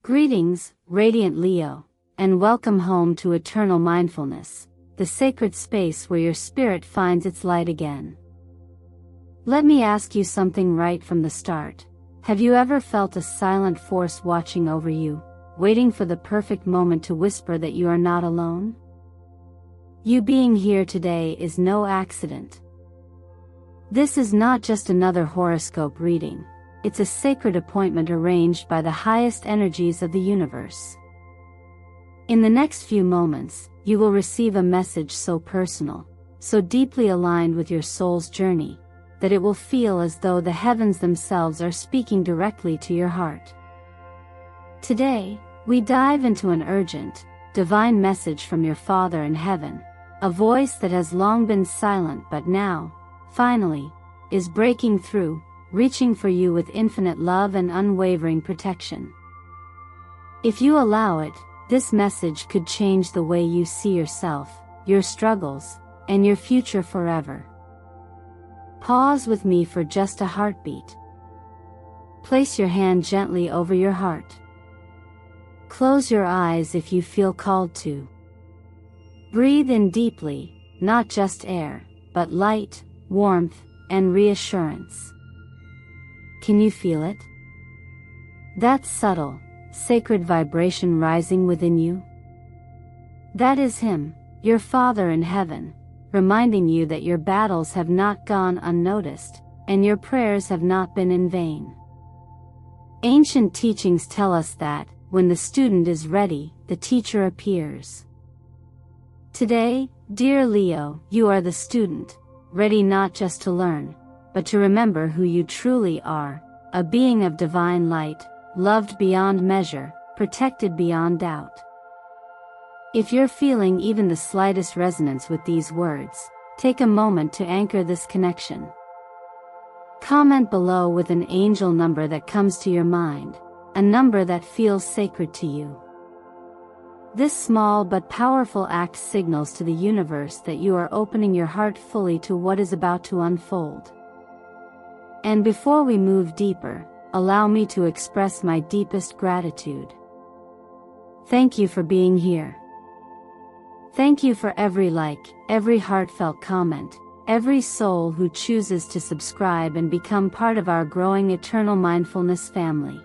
Greetings, Radiant Leo, and welcome home to Eternal Mindfulness, the sacred space where your spirit finds its light again. Let me ask you something right from the start. Have you ever felt a silent force watching over you, waiting for the perfect moment to whisper that you are not alone? You being here today is no accident. This is not just another horoscope reading. It's a sacred appointment arranged by the highest energies of the universe. In the next few moments, you will receive a message so personal, so deeply aligned with your soul's journey, that it will feel as though the heavens themselves are speaking directly to your heart. Today, we dive into an urgent, divine message from your Father in heaven, a voice that has long been silent but now, finally, is breaking through, reaching for you with infinite love and unwavering protection. If you allow it, this message could change the way you see yourself, your struggles, and your future forever. Pause with me for just a heartbeat. Place your hand gently over your heart. Close your eyes if you feel called to. Breathe in deeply, not just air, but light, warmth, and reassurance. Can you feel it? That subtle, sacred vibration rising within you? That is Him, your Father in heaven, reminding you that your battles have not gone unnoticed, and your prayers have not been in vain. Ancient teachings tell us that, when the student is ready, the teacher appears. Today, dear Leo, you are the student, ready not just to learn, but to remember who you truly are, a being of divine light, loved beyond measure, protected beyond doubt. If you're feeling even the slightest resonance with these words, take a moment to anchor this connection. Comment below with an angel number that comes to your mind, a number that feels sacred to you. This small but powerful act signals to the universe that you are opening your heart fully to what is about to unfold. And before we move deeper, allow me to express my deepest gratitude. Thank you for being here. Thank you for every like, every heartfelt comment, every soul who chooses to subscribe and become part of our growing Eternal Mindfulness family.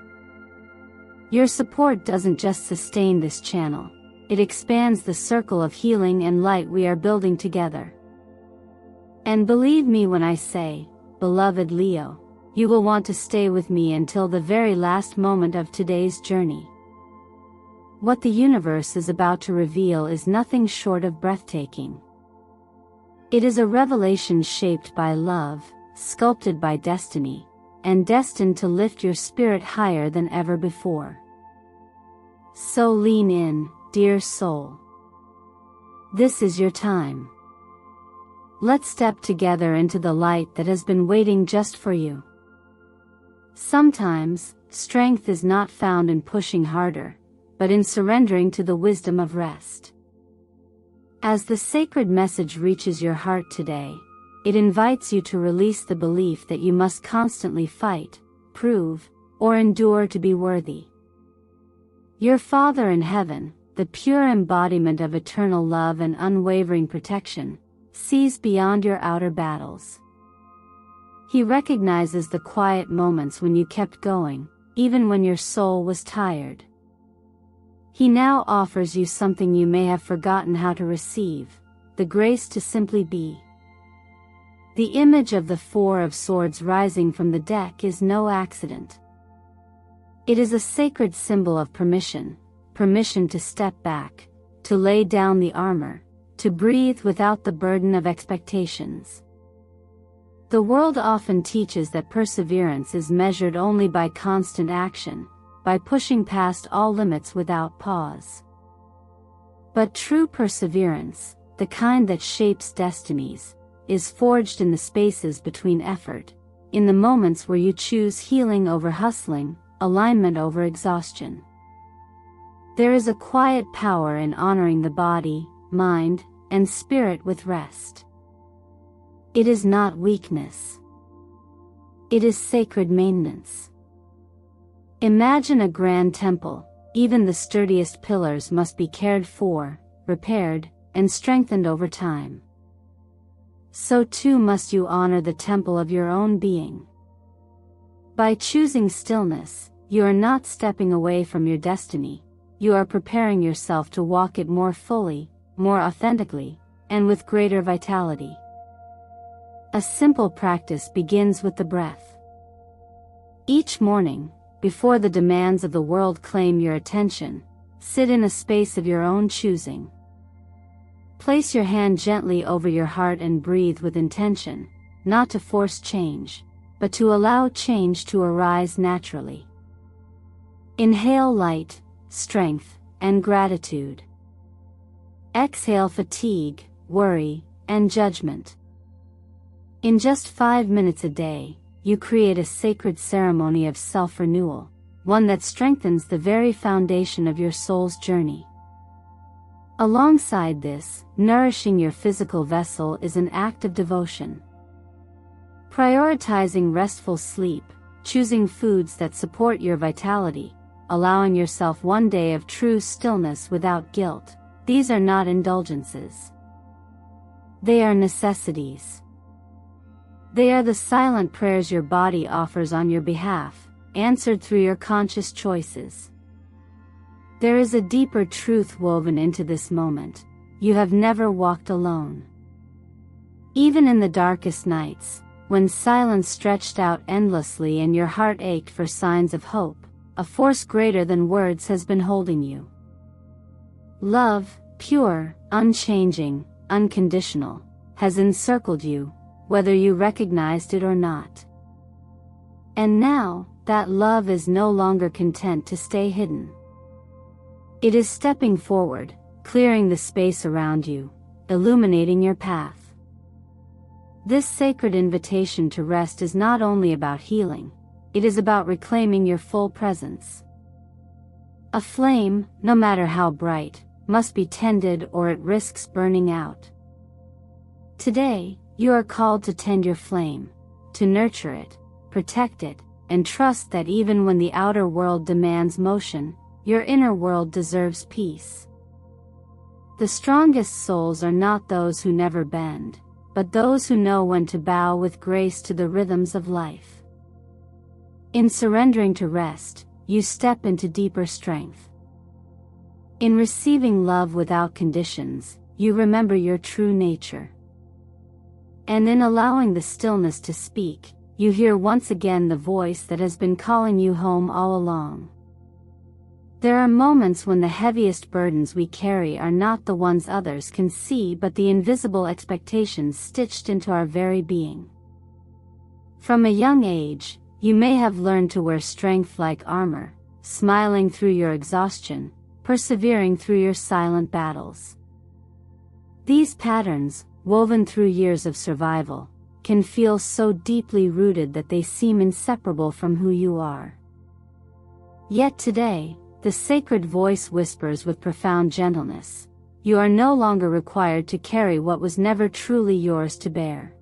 Your support doesn't just sustain this channel, it expands the circle of healing and light we are building together. And believe me when I say, beloved Leo, you will want to stay with me until the very last moment of today's journey. What the universe is about to reveal is nothing short of breathtaking. It is a revelation shaped by love, sculpted by destiny, and destined to lift your spirit higher than ever before. So lean in, dear soul. This is your time. Let's step together into the light that has been waiting just for you. Sometimes, strength is not found in pushing harder, but in surrendering to the wisdom of rest. As the sacred message reaches your heart today, it invites you to release the belief that you must constantly fight, prove, or endure to be worthy. Your Father in heaven, the pure embodiment of eternal love and unwavering protection, sees beyond your outer battles. He recognizes the quiet moments when you kept going, even when your soul was tired. He now offers you something you may have forgotten how to receive, the grace to simply be. The image of the Four of Swords rising from the deck is no accident. It is a sacred symbol of permission to step back, to lay down the armor, to breathe without the burden of expectations. The world often teaches that perseverance is measured only by constant action, by pushing past all limits without pause. But true perseverance, the kind that shapes destinies, is forged in the spaces between effort, in the moments where you choose healing over hustling, alignment over exhaustion. There is a quiet power in honoring the body, mind, and spirit with rest. It is not weakness. It is sacred maintenance. Imagine a grand temple, even the sturdiest pillars must be cared for, repaired, and strengthened over time. So too must you honor the temple of your own being. By choosing stillness, you are not stepping away from your destiny, you are preparing yourself to walk it more fully, more authentically, and with greater vitality. A simple practice begins with the breath. Each morning, before the demands of the world claim your attention, sit in a space of your own choosing. Place your hand gently over your heart and breathe with intention, not to force change, but to allow change to arise naturally. Inhale light, strength, and gratitude. Exhale fatigue, worry, and judgment. In just 5 minutes a day, you create a sacred ceremony of self-renewal, one that strengthens the very foundation of your soul's journey. Alongside this, nourishing your physical vessel is an act of devotion. Prioritizing restful sleep, choosing foods that support your vitality, allowing yourself one day of true stillness without guilt, these are not indulgences. They are necessities. They are the silent prayers your body offers on your behalf, answered through your conscious choices. There is a deeper truth woven into this moment: you have never walked alone. Even in the darkest nights, when silence stretched out endlessly and your heart ached for signs of hope, a force greater than words has been holding you. Love, pure, unchanging, unconditional, has encircled you, whether you recognized it or not. And now, that love is no longer content to stay hidden. It is stepping forward, clearing the space around you, illuminating your path. This sacred invitation to rest is not only about healing, it is about reclaiming your full presence. A flame, no matter how bright, must be tended or it risks burning out. Today, you are called to tend your flame, to nurture it, protect it, and trust that even when the outer world demands motion, your inner world deserves peace. The strongest souls are not those who never bend, but those who know when to bow with grace to the rhythms of life. In surrendering to rest, you step into deeper strength. In receiving love without conditions, you remember your true nature. And in allowing the stillness to speak, you hear once again the voice that has been calling you home all along. There are moments when the heaviest burdens we carry are not the ones others can see but the invisible expectations stitched into our very being. From a young age, you may have learned to wear strength like armor, smiling through your exhaustion, persevering through your silent battles. These patterns, woven through years of survival, can feel so deeply rooted that they seem inseparable from who you are. Yet today, the sacred voice whispers with profound gentleness, you are no longer required to carry what was never truly yours to bear.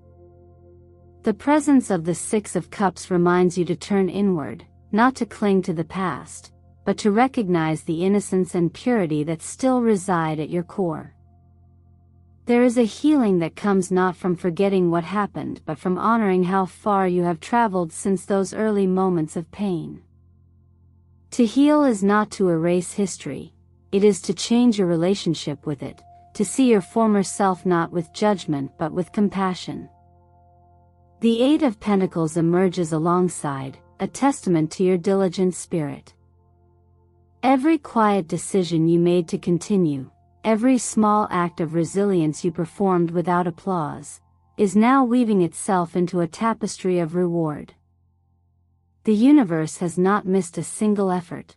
The presence of the Six of Cups reminds you to turn inward, not to cling to the past, but to recognize the innocence and purity that still reside at your core. There is a healing that comes not from forgetting what happened but from honoring how far you have traveled since those early moments of pain. To heal is not to erase history, it is to change your relationship with it, to see your former self not with judgment but with compassion. The Eight of Pentacles emerges alongside, a testament to your diligent spirit. Every quiet decision you made to continue, every small act of resilience you performed without applause, is now weaving itself into a tapestry of reward. The universe has not missed a single effort.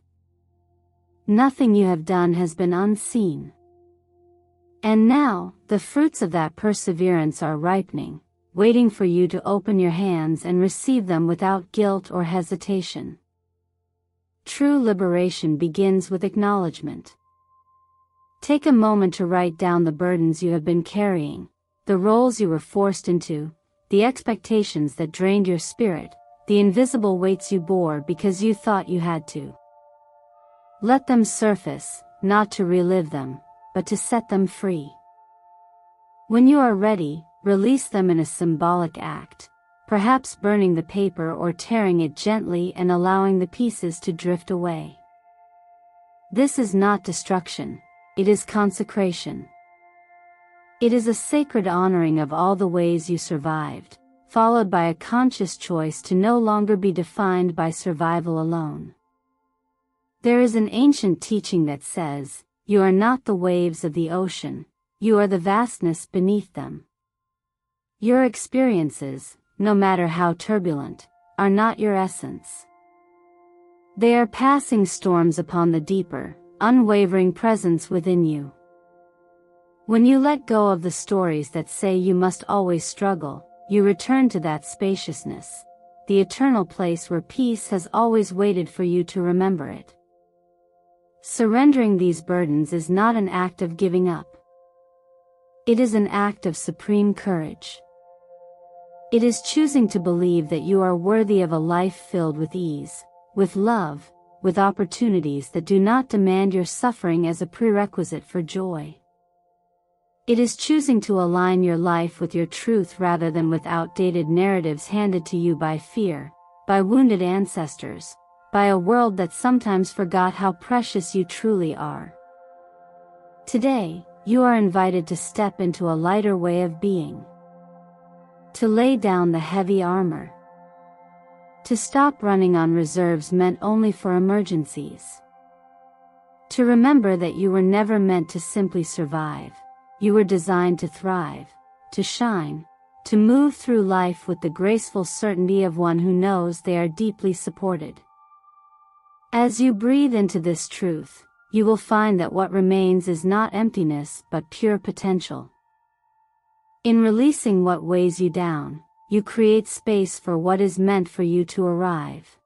Nothing you have done has been unseen. And now, the fruits of that perseverance are ripening, waiting for you to open your hands and receive them without guilt or hesitation. True liberation begins with acknowledgement. Take a moment to write down the burdens you have been carrying, the roles you were forced into, the expectations that drained your spirit, the invisible weights you bore because you thought you had to. Let them surface, not to relive them, but to set them free. When you are ready, release them in a symbolic act, perhaps burning the paper or tearing it gently and allowing the pieces to drift away. This is not destruction, it is consecration. It is a sacred honoring of all the ways you survived, followed by a conscious choice to no longer be defined by survival alone. There is an ancient teaching that says, "You are not the waves of the ocean, you are the vastness beneath them." Your experiences, no matter how turbulent, are not your essence. They are passing storms upon the deeper, unwavering presence within you. When you let go of the stories that say you must always struggle, you return to that spaciousness, the eternal place where peace has always waited for you to remember it. Surrendering these burdens is not an act of giving up. It is an act of supreme courage. It is choosing to believe that you are worthy of a life filled with ease, with love, with opportunities that do not demand your suffering as a prerequisite for joy. It is choosing to align your life with your truth rather than with outdated narratives handed to you by fear, by wounded ancestors, by a world that sometimes forgot how precious you truly are. Today, you are invited to step into a lighter way of being. To lay down the heavy armor. To stop running on reserves meant only for emergencies. To remember that you were never meant to simply survive. You were designed to thrive, to shine, to move through life with the graceful certainty of one who knows they are deeply supported. As you breathe into this truth, you will find that what remains is not emptiness but pure potential. In releasing what weighs you down, you create space for what is meant for you to arrive.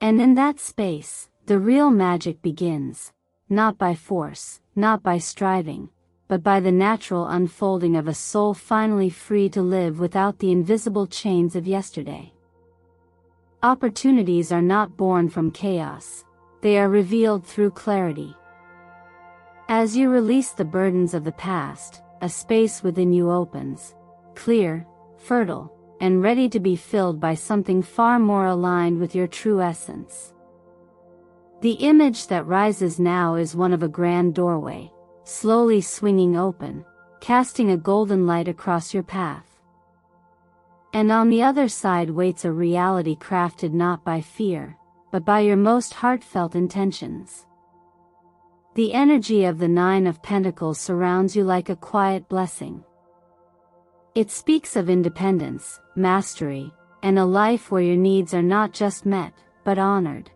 And in that space, the real magic begins, not by force, not by striving, but by the natural unfolding of a soul finally free to live without the invisible chains of yesterday. Opportunities are not born from chaos, they are revealed through clarity. As you release the burdens of the past, a space within you opens, clear, fertile, and ready to be filled by something far more aligned with your true essence. The image that rises now is one of a grand doorway, slowly swinging open, casting a golden light across your path. And on the other side waits a reality crafted not by fear, but by your most heartfelt intentions. The energy of the Nine of Pentacles surrounds you like a quiet blessing. It speaks of independence, mastery, and a life where your needs are not just met, but honored.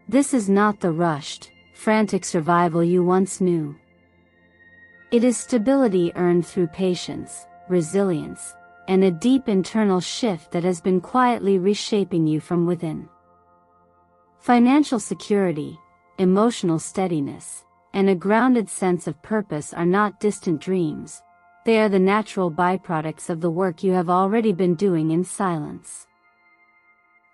This is not the rushed, frantic survival you once knew. It is stability earned through patience, resilience, and a deep internal shift that has been quietly reshaping you from within. Financial security, emotional steadiness, and a grounded sense of purpose are not distant dreams, they are the natural byproducts of the work you have already been doing in silence.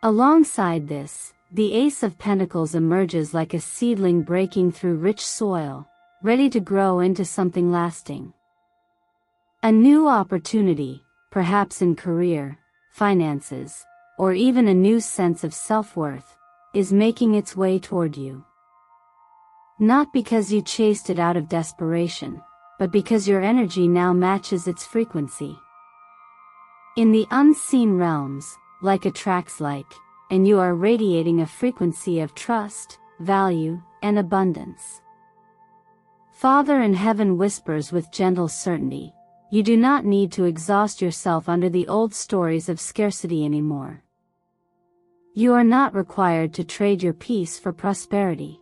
Alongside this, the Ace of Pentacles emerges like a seedling breaking through rich soil, ready to grow into something lasting. A new opportunity, perhaps in career, finances, or even a new sense of self-worth, is making its way toward you. Not because you chased it out of desperation, but because your energy now matches its frequency. In the unseen realms, like attracts like, and you are radiating a frequency of trust, value, and abundance. Father in heaven whispers with gentle certainty, you do not need to exhaust yourself under the old stories of scarcity anymore. You are not required to trade your peace for prosperity.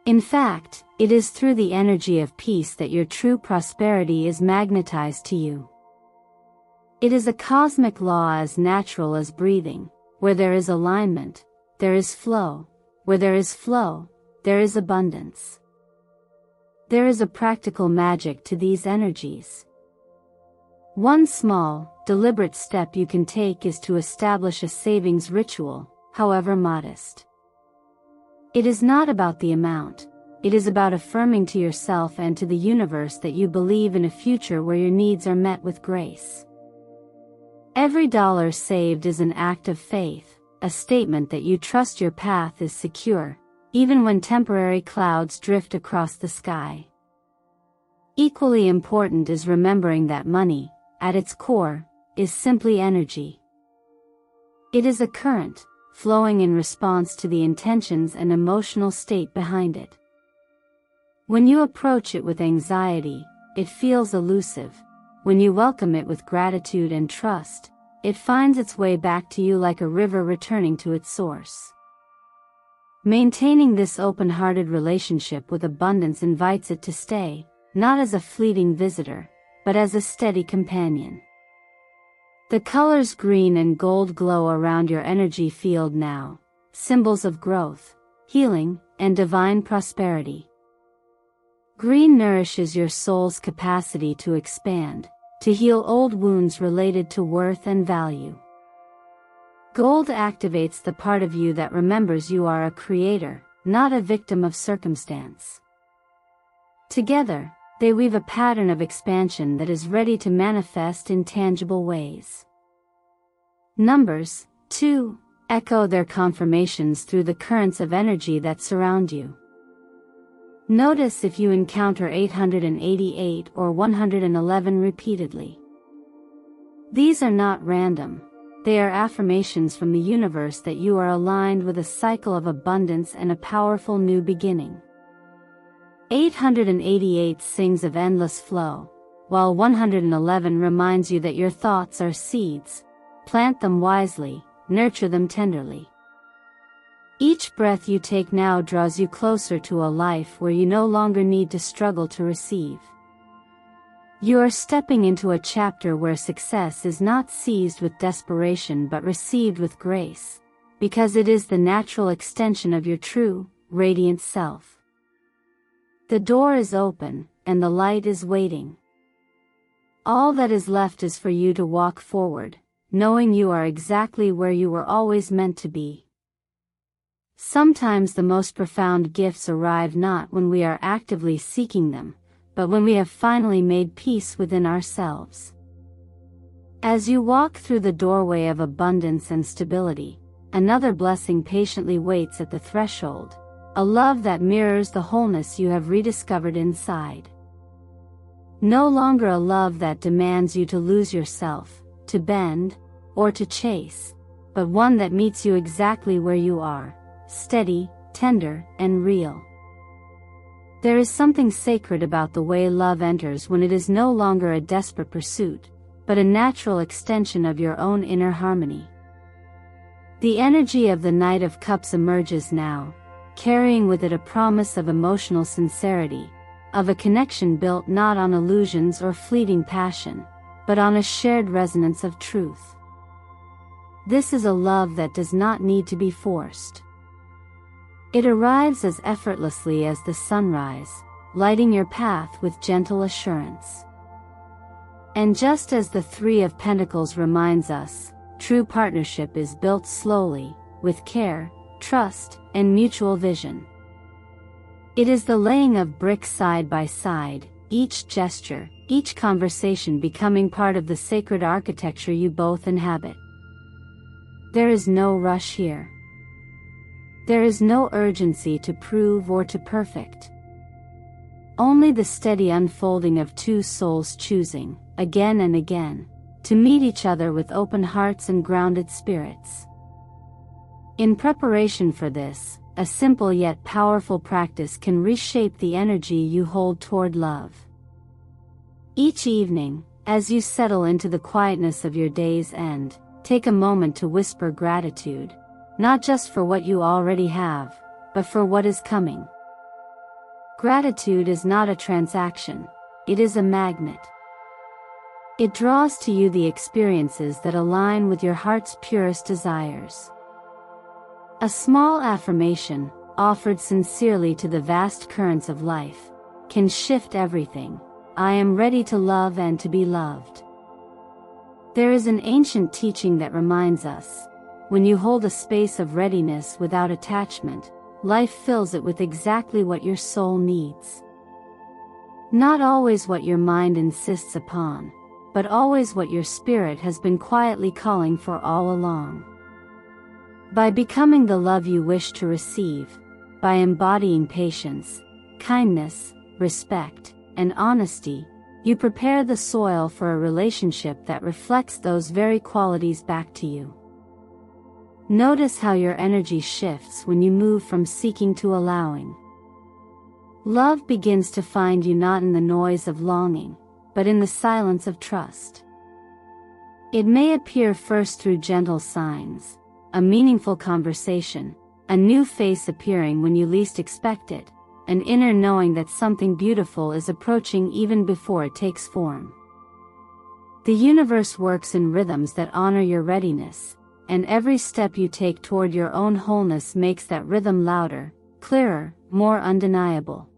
In fact, it is through the energy of peace that your true prosperity is magnetized to you. It is a cosmic law as natural as breathing, where there is alignment, there is flow, where there is flow, there is abundance. There is a practical magic to these energies. One small, deliberate step you can take is to establish a savings ritual, however modest. It is not about the amount. It is about affirming to yourself and to the universe that you believe in a future where your needs are met with grace. Every dollar saved is an act of faith, a statement that you trust your path is secure, even when temporary clouds drift across the sky. Equally important is remembering that money, at its core, is simply energy. It is a current, flowing in response to the intentions and emotional state behind it. When you approach it with anxiety, it feels elusive. When you welcome it with gratitude and trust, it finds its way back to you like a river returning to its source. Maintaining this open-hearted relationship with abundance invites it to stay, not as a fleeting visitor, but as a steady companion. The colors green and gold glow around your energy field now, symbols of growth, healing, and divine prosperity. Green nourishes your soul's capacity to expand, to heal old wounds related to worth and value. Gold activates the part of you that remembers you are a creator, not a victim of circumstance. Together, they weave a pattern of expansion that is ready to manifest in tangible ways. Numbers 2 echo their confirmations through the currents of energy that surround you. Notice if you encounter 888 or 111 repeatedly. These are not random. They are affirmations from the universe that you are aligned with a cycle of abundance and a powerful new beginning. 888 sings of endless flow, while 111 reminds you that your thoughts are seeds. Plant them wisely, nurture them tenderly. Each breath you take now draws you closer to a life where you no longer need to struggle to receive. You are stepping into a chapter where success is not seized with desperation but received with grace, because it is the natural extension of your true, radiant self. The door is open, and the light is waiting. All that is left is for you to walk forward, knowing you are exactly where you were always meant to be. Sometimes the most profound gifts arrive not when we are actively seeking them, but when we have finally made peace within ourselves. As you walk through the doorway of abundance and stability, another blessing patiently waits at the threshold, a love that mirrors the wholeness you have rediscovered inside. No longer a love that demands you to lose yourself, to bend, or to chase, but one that meets you exactly where you are, steady, tender, and real. There is something sacred about the way love enters when it is no longer a desperate pursuit, but a natural extension of your own inner harmony. The energy of the Knight of Cups emerges now, carrying with it a promise of emotional sincerity, of a connection built not on illusions or fleeting passion, but on a shared resonance of truth. This is a love that does not need to be forced. It arrives as effortlessly as the sunrise, lighting your path with gentle assurance. And just as the Three of Pentacles reminds us, true partnership is built slowly, with care, trust, and mutual vision. It is the laying of bricks side by side, each gesture, each conversation becoming part of the sacred architecture you both inhabit. There is no rush here. There is no urgency to prove or to perfect. Only the steady unfolding of two souls choosing, again and again, to meet each other with open hearts and grounded spirits. In preparation for this, a simple yet powerful practice can reshape the energy you hold toward love. Each evening, as you settle into the quietness of your day's end, take a moment to whisper gratitude, not just for what you already have, but for what is coming. Gratitude is not a transaction, it is a magnet. It draws to you the experiences that align with your heart's purest desires. A small affirmation, offered sincerely to the vast currents of life, can shift everything. I am ready to love and to be loved. There is an ancient teaching that reminds us, when you hold a space of readiness without attachment, life fills it with exactly what your soul needs. Not always what your mind insists upon, but always what your spirit has been quietly calling for all along. By becoming the love you wish to receive, by embodying patience, kindness, respect, and honesty, you prepare the soil for a relationship that reflects those very qualities back to you. Notice how your energy shifts when you move from seeking to allowing. Love begins to find you not in the noise of longing, but in the silence of trust. It may appear first through gentle signs, a meaningful conversation, a new face appearing when you least expect it, an inner knowing that something beautiful is approaching even before it takes form. The universe works in rhythms that honor your readiness, and every step you take toward your own wholeness makes that rhythm louder, clearer, more undeniable.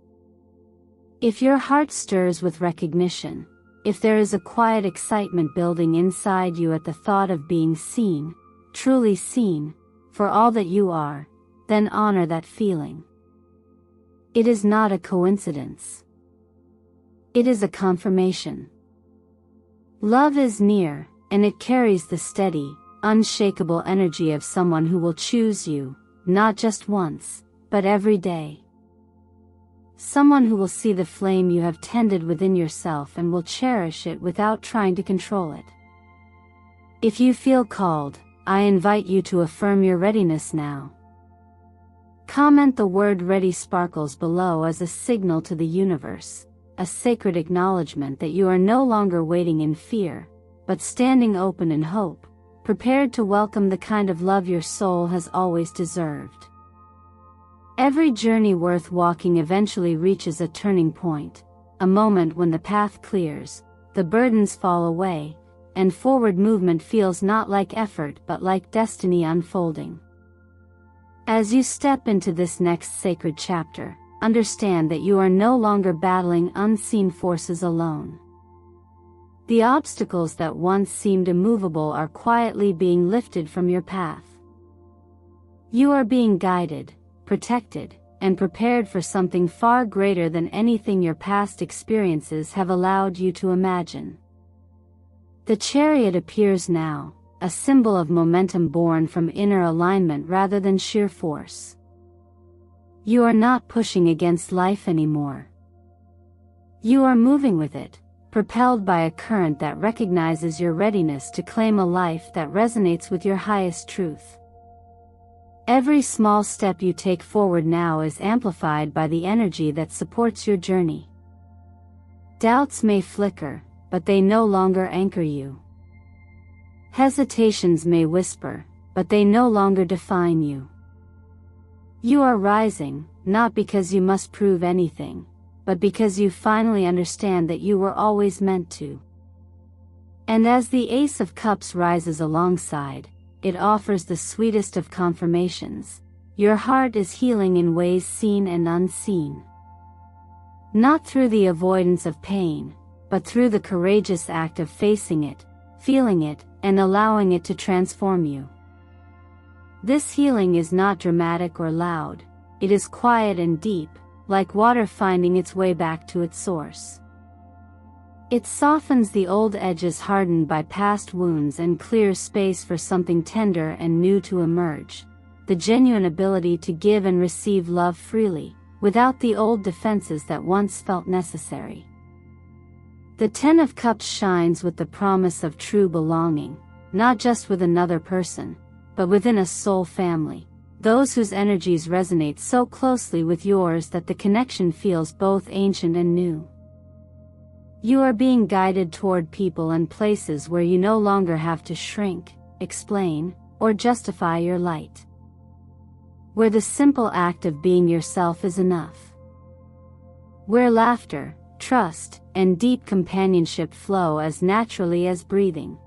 If your heart stirs with recognition, if there is a quiet excitement building inside you at the thought of being seen, truly seen, for all that you are, then honor that feeling. It is not a coincidence. It is a confirmation. Love is near, and it carries the steady, unshakable energy of someone who will choose you, not just once, but every day. Someone who will see the flame you have tended within yourself and will cherish it without trying to control it. If you feel called, I invite you to affirm your readiness now. Comment the word ready sparkles below as a signal to the universe, a sacred acknowledgement that you are no longer waiting in fear, but standing open in hope, prepared to welcome the kind of love your soul has always deserved. Every journey worth walking eventually reaches a turning point, a moment when the path clears, the burdens fall away, and forward movement feels not like effort but like destiny unfolding. As you step into this next sacred chapter, understand that you are no longer battling unseen forces alone. The obstacles that once seemed immovable are quietly being lifted from your path. You are being guided, protected, and prepared for something far greater than anything your past experiences have allowed you to imagine. The chariot appears now, a symbol of momentum born from inner alignment rather than sheer force. You are not pushing against life anymore. You are moving with it, propelled by a current that recognizes your readiness to claim a life that resonates with your highest truth. Every small step you take forward now is amplified by the energy that supports your journey. Doubts may flicker, but they no longer anchor you. Hesitations may whisper, but they no longer define you. You are rising, not because you must prove anything, but because you finally understand that you were always meant to. And as the Ace of Cups rises alongside, it offers the sweetest of confirmations. Your heart is healing in ways seen and unseen. Not through the avoidance of pain, but through the courageous act of facing it, feeling it, and allowing it to transform you. This healing is not dramatic or loud, it is quiet and deep, like water finding its way back to its source. It softens the old edges hardened by past wounds and clears space for something tender and new to emerge, the genuine ability to give and receive love freely, without the old defenses that once felt necessary. The Ten of Cups shines with the promise of true belonging, not just with another person, but within a soul family, those whose energies resonate so closely with yours that the connection feels both ancient and new. You are being guided toward people and places where you no longer have to shrink, explain, or justify your light. Where the simple act of being yourself is enough. Where laughter, trust, and deep companionship flow as naturally as breathing.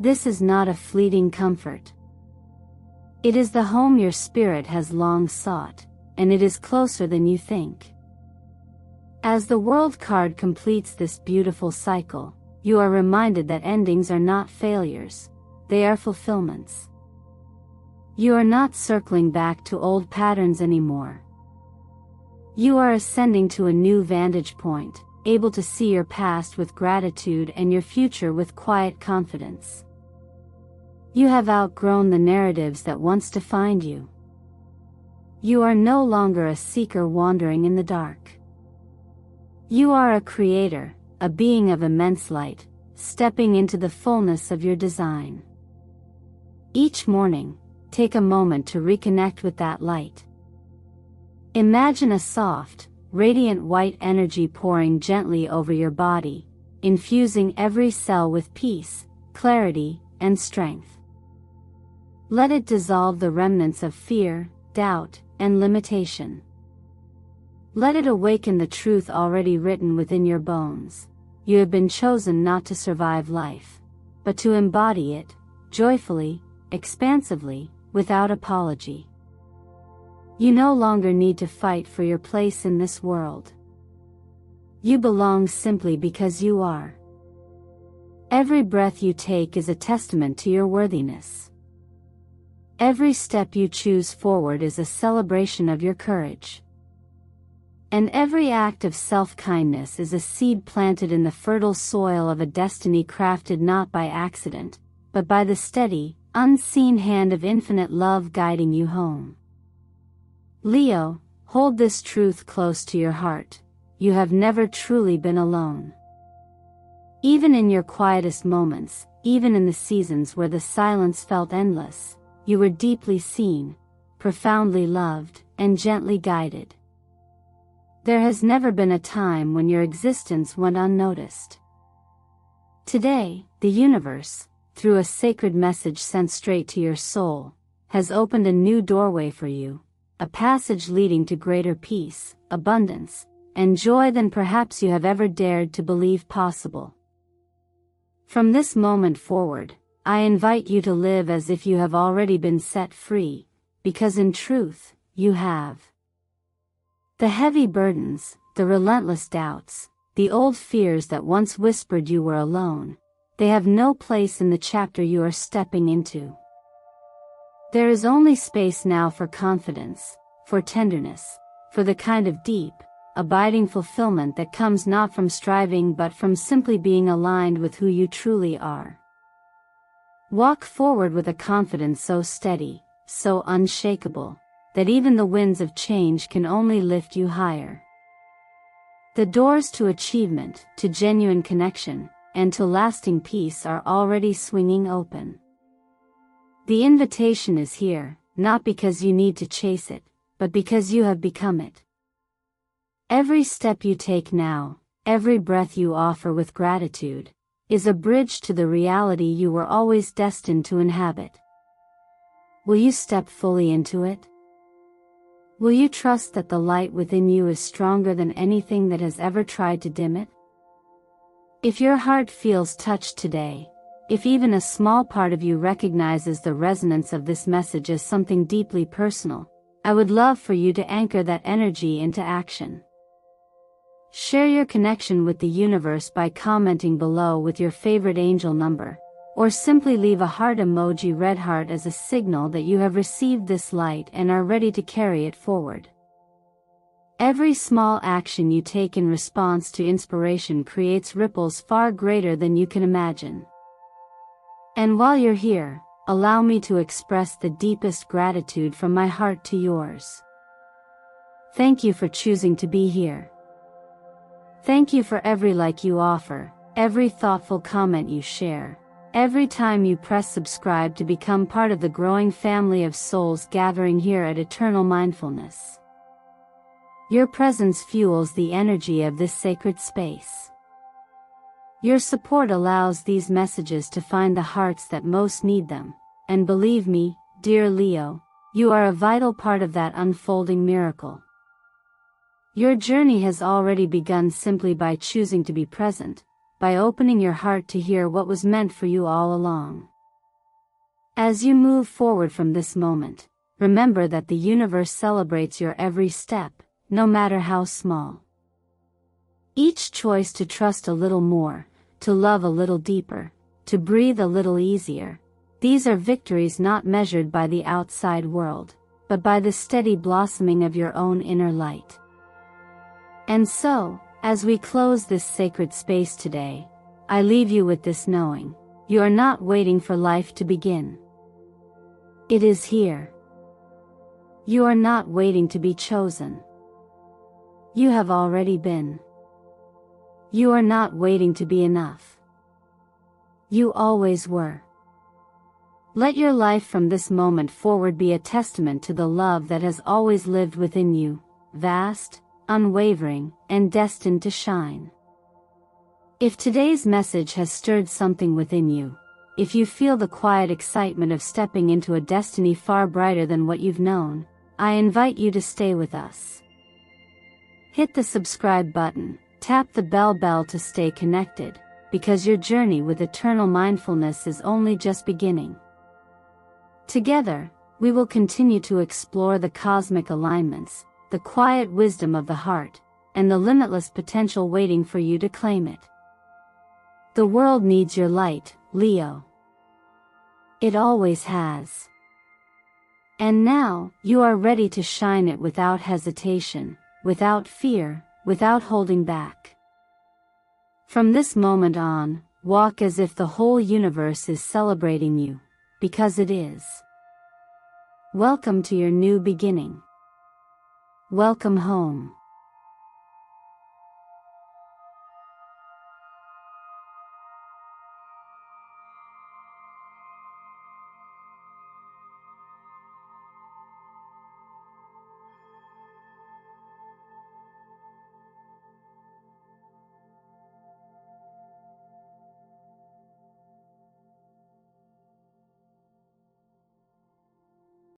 This is not a fleeting comfort. It is the home your spirit has long sought, and it is closer than you think. As the World card completes this beautiful cycle, you are reminded that endings are not failures, they are fulfillments. You are not circling back to old patterns anymore. You are ascending to a new vantage point, able to see your past with gratitude and your future with quiet confidence. You have outgrown the narratives that once defined you. You are no longer a seeker wandering in the dark. You are a creator, a being of immense light, stepping into the fullness of your design. Each morning, take a moment to reconnect with that light. Imagine a soft, radiant white energy pouring gently over your body, infusing every cell with peace, clarity, and strength. Let it dissolve the remnants of fear, doubt, and limitation. Let it awaken the truth already written within your bones. You have been chosen not to survive life, but to embody it, joyfully, expansively, without apology. You no longer need to fight for your place in this world. You belong simply because you are. Every breath you take is a testament to your worthiness. Every step you choose forward is a celebration of your courage. And every act of self-kindness is a seed planted in the fertile soil of a destiny crafted not by accident, but by the steady, unseen hand of infinite love guiding you home. Leo, hold this truth close to your heart. You have never truly been alone. Even in your quietest moments, even in the seasons where the silence felt endless, you were deeply seen, profoundly loved, and gently guided. There has never been a time when your existence went unnoticed. Today, the universe, through a sacred message sent straight to your soul, has opened a new doorway for you, a passage leading to greater peace, abundance, and joy than perhaps you have ever dared to believe possible. From this moment forward, I invite you to live as if you have already been set free, because in truth, you have. The heavy burdens, the relentless doubts, the old fears that once whispered you were alone, they have no place in the chapter you are stepping into. There is only space now for confidence, for tenderness, for the kind of deep, abiding fulfillment that comes not from striving but from simply being aligned with who you truly are. Walk forward with a confidence so steady, so unshakable, that even the winds of change can only lift you higher. The doors to achievement, to genuine connection, and to lasting peace are already swinging open. The invitation is here, not because you need to chase it, but because you have become it. Every step you take now, every breath you offer with gratitude, is a bridge to the reality you were always destined to inhabit. Will you step fully into it? Will you trust that the light within you is stronger than anything that has ever tried to dim it? If your heart feels touched today, if even a small part of you recognizes the resonance of this message as something deeply personal, I would love for you to anchor that energy into action. Share your connection with the universe by commenting below with your favorite angel number, or simply leave a heart emoji red heart as a signal that you have received this light and are ready to carry it forward. Every small action you take in response to inspiration creates ripples far greater than you can imagine. And while you're here, allow me to express the deepest gratitude from my heart to yours. Thank you for choosing to be here. Thank you for every like you offer, every thoughtful comment you share, every time you press subscribe to become part of the growing family of souls gathering here at Eternal Mindfulness. Your presence fuels the energy of this sacred space. Your support allows these messages to find the hearts that most need them, and believe me, dear Leo, you are a vital part of that unfolding miracle. Your journey has already begun simply by choosing to be present, by opening your heart to hear what was meant for you all along. As you move forward from this moment, remember that the universe celebrates your every step, no matter how small. Each choice to trust a little more, to love a little deeper, to breathe a little easier, These are victories not measured by the outside world, but by the steady blossoming of your own inner light. And so, as we close this sacred space today, I leave you with this knowing: you are not waiting for life to begin. It is here. You are not waiting to be chosen. You have already been. You are not waiting to be enough. You always were. Let your life from this moment forward be a testament to the love that has always lived within you, vast, unwavering, and destined to shine. If today's message has stirred something within you, if you feel the quiet excitement of stepping into a destiny far brighter than what you've known, I invite you to stay with us. Hit the subscribe button, tap the bell to stay connected, because your journey with eternal mindfulness is only just beginning. Together, we will continue to explore the cosmic alignments, the quiet wisdom of the heart, and the limitless potential waiting for you to claim it. The world needs your light, Leo. It always has. And now, you are ready to shine it without hesitation, without fear, without holding back. From this moment on, walk as if the whole universe is celebrating you, because it is. Welcome to your new beginning. Welcome home.